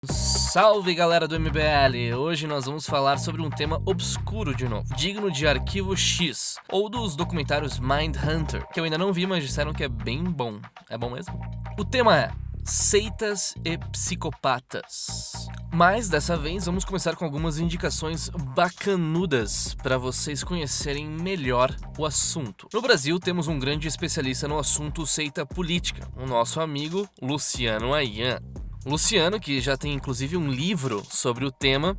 Salve galera do MBL! Hoje nós vamos falar sobre um tema obscuro de novo, digno de Arquivo X, ou dos documentários Mindhunter, que eu ainda não vi, mas disseram que é bem bom. É bom mesmo? O tema é seitas e psicopatas. Mas dessa vez vamos começar com algumas indicações bacanudas para vocês conhecerem melhor o assunto. No Brasil temos um grande especialista no assunto seita política, o nosso amigo Luciano Ayan. Luciano, que já tem inclusive um livro sobre o tema,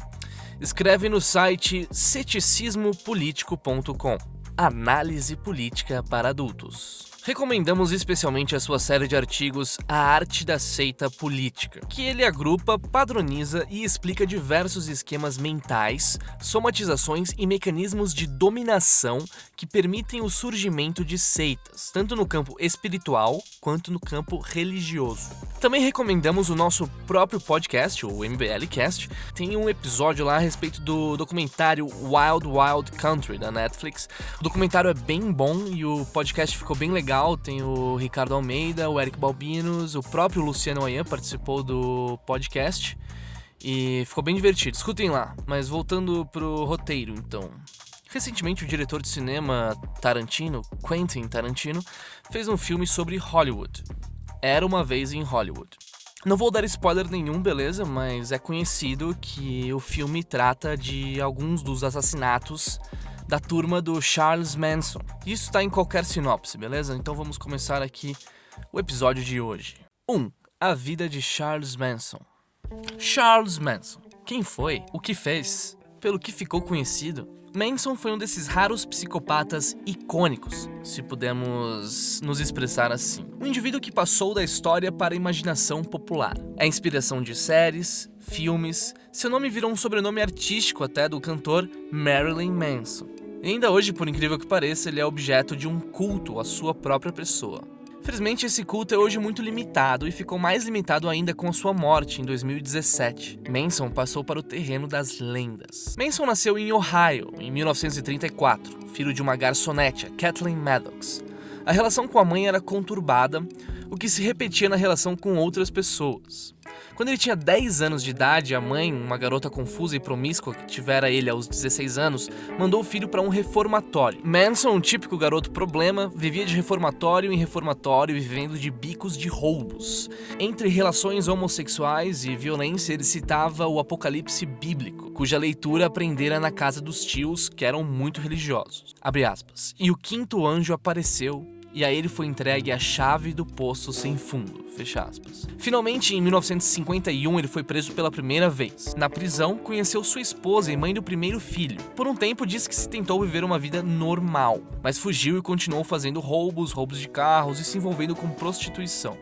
escreve no site ceticismopolitico.com, Análise Política para Adultos. Recomendamos especialmente a sua série de artigos A Arte da Seita Política, que ele agrupa, padroniza e explica diversos esquemas mentais, somatizações e mecanismos de dominação que permitem o surgimento de seitas, tanto no campo espiritual quanto no campo religioso. Também recomendamos o nosso próprio podcast, o MBLcast. Tem um episódio lá a respeito do documentário Wild Wild Country, da Netflix. O documentário é bem bom e o podcast ficou bem legal. Tem o Ricardo Almeida, o Eric Balbinos, o próprio Luciano Ayan participou do podcast e ficou bem divertido. Escutem lá, mas voltando pro roteiro então. Recentemente o diretor de cinema Quentin Tarantino, fez um filme sobre Hollywood. Era uma vez em Hollywood. Não vou dar spoiler nenhum, beleza? Mas é conhecido que o filme trata de alguns dos assassinatos da turma do Charles Manson. Isso tá em qualquer sinopse, beleza? Então vamos começar aqui o episódio de hoje. 1. A vida de Charles Manson. Charles Manson. Quem foi? O que fez? Pelo que ficou conhecido? Manson foi um desses raros psicopatas icônicos, se pudermos nos expressar assim. Um indivíduo que passou da história para a imaginação popular. É a inspiração de séries, filmes, seu nome virou um sobrenome artístico até do cantor Marilyn Manson. E ainda hoje, por incrível que pareça, ele é objeto de um culto à sua própria pessoa. Felizmente, esse culto é hoje muito limitado e ficou mais limitado ainda com a sua morte em 2017. Manson passou para o terreno das lendas. Manson nasceu em Ohio, em 1934, filho de uma garçonete, a Kathleen Maddox. A relação com a mãe era conturbada, o que se repetia na relação com outras pessoas. Quando ele tinha 10 anos de idade, a mãe, uma garota confusa e promíscua que tivera ele aos 16 anos, mandou o filho para um reformatório. Manson, um típico garoto problema, vivia de reformatório em reformatório e vivendo de bicos de roubos. Entre relações homossexuais e violência, ele citava o Apocalipse bíblico, cuja leitura aprendera na casa dos tios, que eram muito religiosos. Abre aspas. E o quinto anjo apareceu, e a ele foi entregue a chave do poço sem fundo, fecha aspas. Finalmente, em 1951, ele foi preso pela primeira vez. Na prisão, conheceu sua esposa e mãe do primeiro filho. Por um tempo, disse que se tentou viver uma vida normal, mas fugiu e continuou fazendo roubos de carros e se envolvendo com prostituição.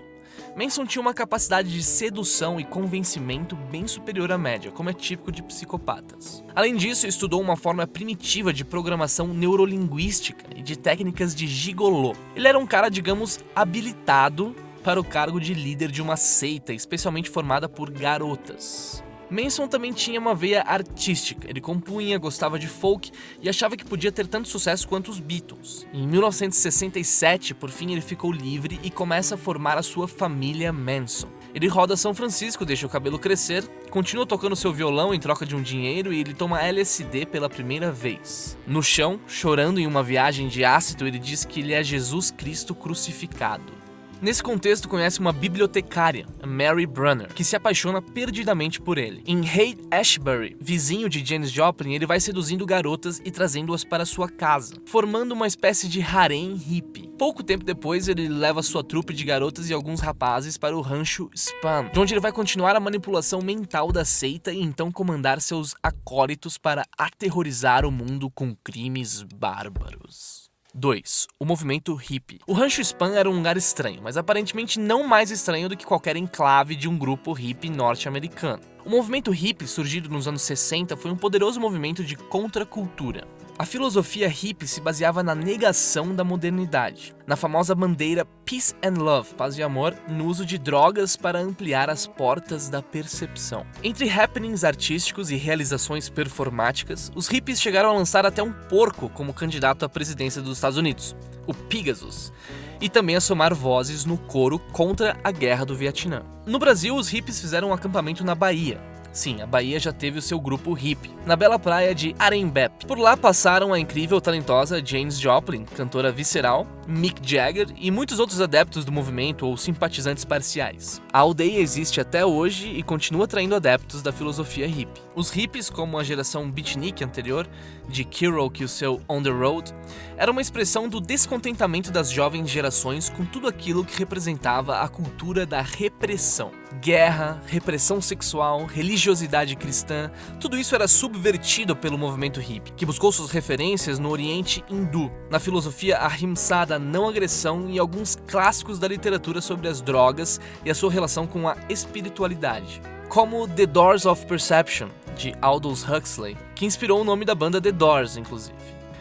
Manson tinha uma capacidade de sedução e convencimento bem superior à média, como é típico de psicopatas. Além disso, estudou uma forma primitiva de programação neurolinguística e de técnicas de gigolô. Ele era um cara, digamos, habilitado para o cargo de líder de uma seita, especialmente formada por garotas. Manson também tinha uma veia artística, ele compunha, gostava de folk e achava que podia ter tanto sucesso quanto os Beatles. Em 1967, por fim, ele ficou livre e começa a formar a sua família Manson. Ele roda São Francisco, deixa o cabelo crescer, continua tocando seu violão em troca de um dinheiro e ele toma LSD pela primeira vez. No chão, chorando em uma viagem de ácido, ele diz que ele é Jesus Cristo crucificado. Nesse contexto, conhece uma bibliotecária, Mary Brunner, que se apaixona perdidamente por ele. Em Haight-Ashbury, vizinho de Janis Joplin, ele vai seduzindo garotas e trazendo-as para sua casa, formando uma espécie de harém hippie. Pouco tempo depois, ele leva sua trupe de garotas e alguns rapazes para o rancho Spahn, de onde ele vai continuar a manipulação mental da seita e então comandar seus acólitos para aterrorizar o mundo com crimes bárbaros. 2. O movimento hippie. O Rancho Spahn era um lugar estranho, mas aparentemente não mais estranho do que qualquer enclave de um grupo hippie norte-americano. O movimento hippie, surgido nos anos 60, foi um poderoso movimento de contracultura. A filosofia hippie se baseava na negação da modernidade, na famosa bandeira Peace and Love, paz e amor, no uso de drogas para ampliar as portas da percepção. Entre happenings artísticos e realizações performáticas, os hippies chegaram a lançar até um porco como candidato à presidência dos Estados Unidos, o Pegasus. e também a somar vozes no coro contra a Guerra do Vietnã. No Brasil, os hippies fizeram um acampamento na Bahia. Sim, a Bahia já teve o seu grupo hippie, na bela praia de Arembepe. Por lá passaram a incrível e talentosa Janis Joplin, cantora visceral, Mick Jagger e muitos outros adeptos do movimento ou simpatizantes parciais. A aldeia existe até hoje e continua atraindo adeptos da filosofia hippie. Os hippies, como a geração beatnik anterior, de Kerouac e o seu On the Road, era uma expressão do descontentamento das jovens gerações com tudo aquilo que representava a cultura da repressão. Guerra, repressão sexual, religiosidade cristã, tudo isso era subvertido pelo movimento hippie, que buscou suas referências no Oriente Hindu, na filosofia ahimsa da não agressão e alguns clássicos da literatura sobre as drogas e a sua relação com a espiritualidade, como The Doors of Perception, de Aldous Huxley, que inspirou o nome da banda The Doors, inclusive.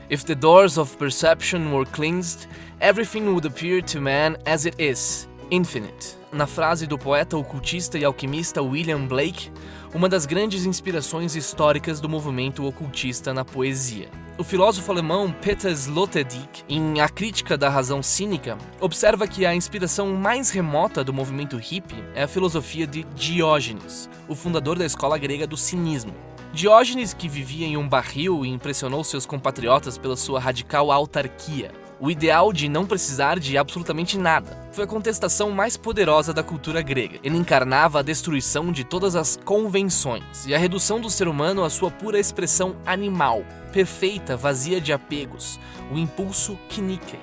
If the doors of perception were cleansed, everything would appear to man as it is, infinite. Na frase do poeta ocultista e alquimista William Blake, uma das grandes inspirações históricas do movimento ocultista na poesia. O filósofo alemão Peter Sloterdijk, em A Crítica da Razão Cínica, observa que a inspiração mais remota do movimento hippie é a filosofia de Diógenes, o fundador da escola grega do cinismo. Diógenes, que vivia em um barril e impressionou seus compatriotas pela sua radical autarquia, o ideal de não precisar de absolutamente nada, foi a contestação mais poderosa da cultura grega. Ele encarnava a destruição de todas as convenções e a redução do ser humano à sua pura expressão animal, perfeita, vazia de apegos, o impulso Knickey.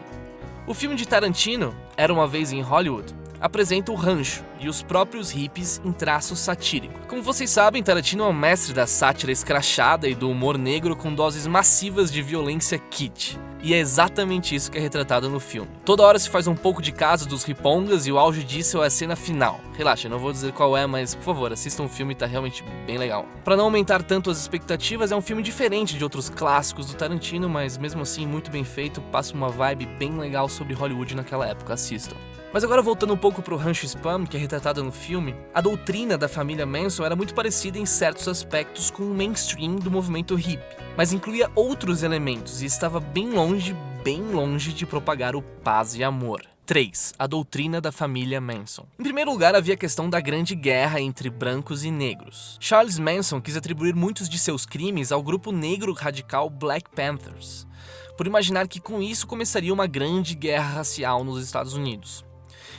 O filme de Tarantino, Era Uma Vez em Hollywood, apresenta o rancho e os próprios hippies em traço satírico. Como vocês sabem, Tarantino é um mestre da sátira escrachada e do humor negro com doses massivas de violência kitsch. E é exatamente isso que é retratado no filme. Toda hora se faz um pouco de caso dos ripongas e o auge disso é a cena final. Relaxa, não vou dizer qual é, mas por favor, assistam o filme, tá realmente bem legal. Pra não aumentar tanto as expectativas, é um filme diferente de outros clássicos do Tarantino, mas mesmo assim muito bem feito, passa uma vibe bem legal sobre Hollywood naquela época, assistam. Mas agora voltando um pouco pro Rancho Spam, que é retratada no filme, a doutrina da família Manson era muito parecida em certos aspectos com o mainstream do movimento hippie, mas incluía outros elementos e estava bem longe de propagar o paz e amor. 3. A doutrina da família Manson. Em primeiro lugar, havia a questão da grande guerra entre brancos e negros. Charles Manson quis atribuir muitos de seus crimes ao grupo negro radical Black Panthers, por imaginar que com isso começaria uma grande guerra racial nos Estados Unidos.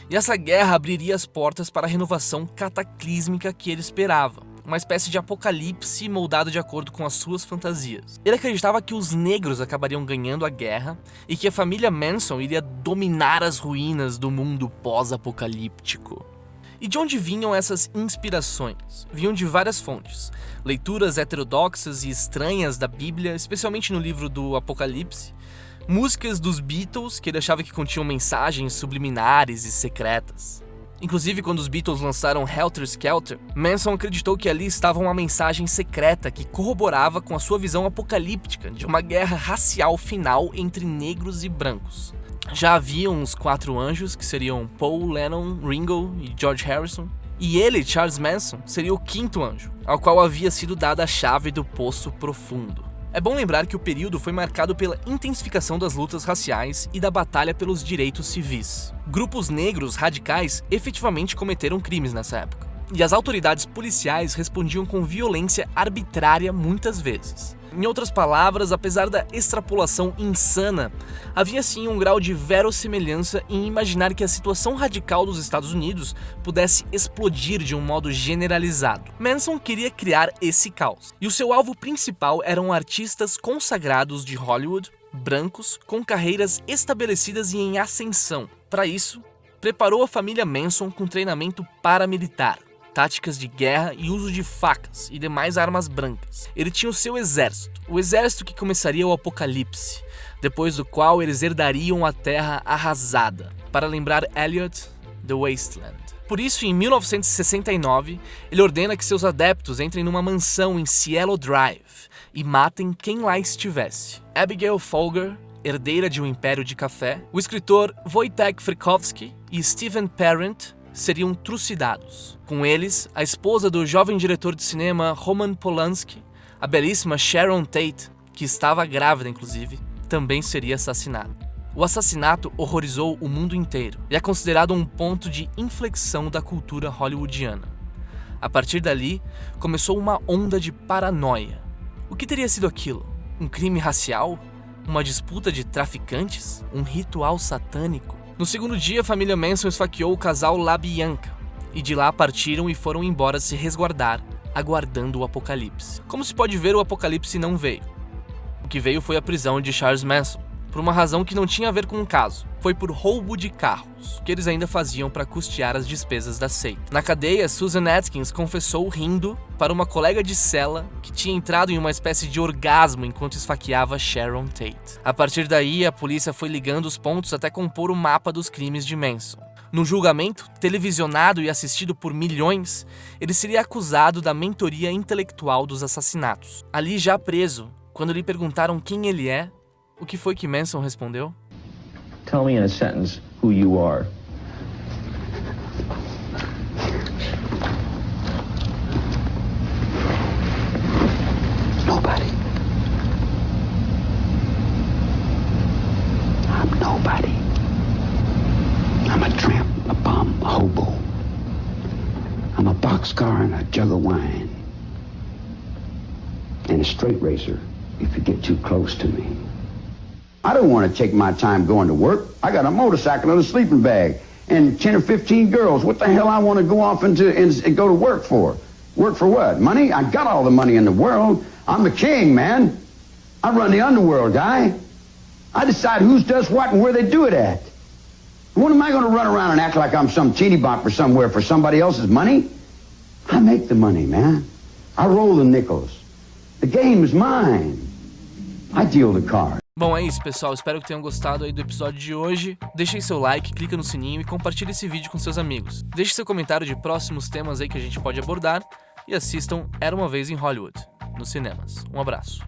E essa guerra abriria as portas para a renovação cataclísmica que ele esperava, uma espécie de apocalipse moldado de acordo com as suas fantasias. Ele acreditava que os negros acabariam ganhando a guerra e que a família Manson iria dominar as ruínas do mundo pós-apocalíptico. E de onde vinham essas inspirações? Vinham de várias fontes. Leituras heterodoxas e estranhas da Bíblia, especialmente no livro do Apocalipse, músicas dos Beatles, que ele achava que continham mensagens subliminares e secretas. Inclusive, quando os Beatles lançaram Helter Skelter, Manson acreditou que ali estava uma mensagem secreta que corroborava com a sua visão apocalíptica de uma guerra racial final entre negros e brancos. Já haviam os 4 anjos, que seriam Paul, Lennon, Ringo e George Harrison, e ele, Charles Manson, seria o 5º anjo, ao qual havia sido dada a chave do Poço Profundo. É bom lembrar que o período foi marcado pela intensificação das lutas raciais e da batalha pelos direitos civis. Grupos negros radicais efetivamente cometeram crimes nessa época, e as autoridades policiais respondiam com violência arbitrária muitas vezes. Em outras palavras, apesar da extrapolação insana, havia sim um grau de verossimilhança em imaginar que a situação radical dos Estados Unidos pudesse explodir de um modo generalizado. Manson queria criar esse caos, e o seu alvo principal eram artistas consagrados de Hollywood, brancos, com carreiras estabelecidas e em ascensão. Para isso, preparou a família Manson com treinamento paramilitar, táticas de guerra e uso de facas e demais armas brancas. Ele tinha o seu exército, o exército que começaria o apocalipse, depois do qual eles herdariam a terra arrasada, para lembrar Eliot, The Wasteland. Por isso, em 1969, ele ordena que seus adeptos entrem numa mansão em Cielo Drive e matem quem lá estivesse. Abigail Folger, herdeira de um império de café, o escritor Wojtek Frykowski e Stephen Parent seriam trucidados. Com eles, a esposa do jovem diretor de cinema Roman Polanski, a belíssima Sharon Tate, que estava grávida inclusive, também seria assassinada. O assassinato horrorizou o mundo inteiro e é considerado um ponto de inflexão da cultura hollywoodiana. A partir dali, começou uma onda de paranoia. O que teria sido aquilo? Um crime racial? Uma disputa de traficantes? Um ritual satânico? No segundo dia, a família Manson esfaqueou o casal LaBianca e de lá partiram e foram embora se resguardar, aguardando o apocalipse. Como se pode ver, o apocalipse não veio. O que veio foi a prisão de Charles Manson, por uma razão que não tinha a ver com o caso. Foi por roubo de carros, que eles ainda faziam para custear as despesas da seita. Na cadeia, Susan Atkins confessou rindo para uma colega de cela que tinha entrado em uma espécie de orgasmo enquanto esfaqueava Sharon Tate. A partir daí, a polícia foi ligando os pontos até compor o mapa dos crimes de Manson. No julgamento, televisionado e assistido por milhões, ele seria acusado da mentoria intelectual dos assassinatos. Ali já preso, quando lhe perguntaram quem ele é, o que foi que Manson respondeu? Tell me in a sentence who you are. Nobody. I'm nobody. I'm a tramp, a bum, a hobo. I'm a boxcar and a jug of wine. And a straight racer if you get too close to me. I don't want to take my time going to work. I got a motorcycle and a sleeping bag and 10 or 15 girls. What the hell I want to go off and go to work for? Work for what? Money? I got all the money in the world. I'm the king, man. I run the underworld, guy. I decide who does what and where they do it at. When am I going to run around and act like I'm some teeny bopper somewhere for somebody else's money? I make the money, man. I roll the nickels. The game is mine. I deal the cards. Bom, é isso, pessoal. Espero que tenham gostado aí do episódio de hoje. Deixem seu like, clica no sininho e compartilhe esse vídeo com seus amigos. Deixe seu comentário de próximos temas aí que a gente pode abordar e assistam Era Uma Vez em Hollywood, nos cinemas. Um abraço.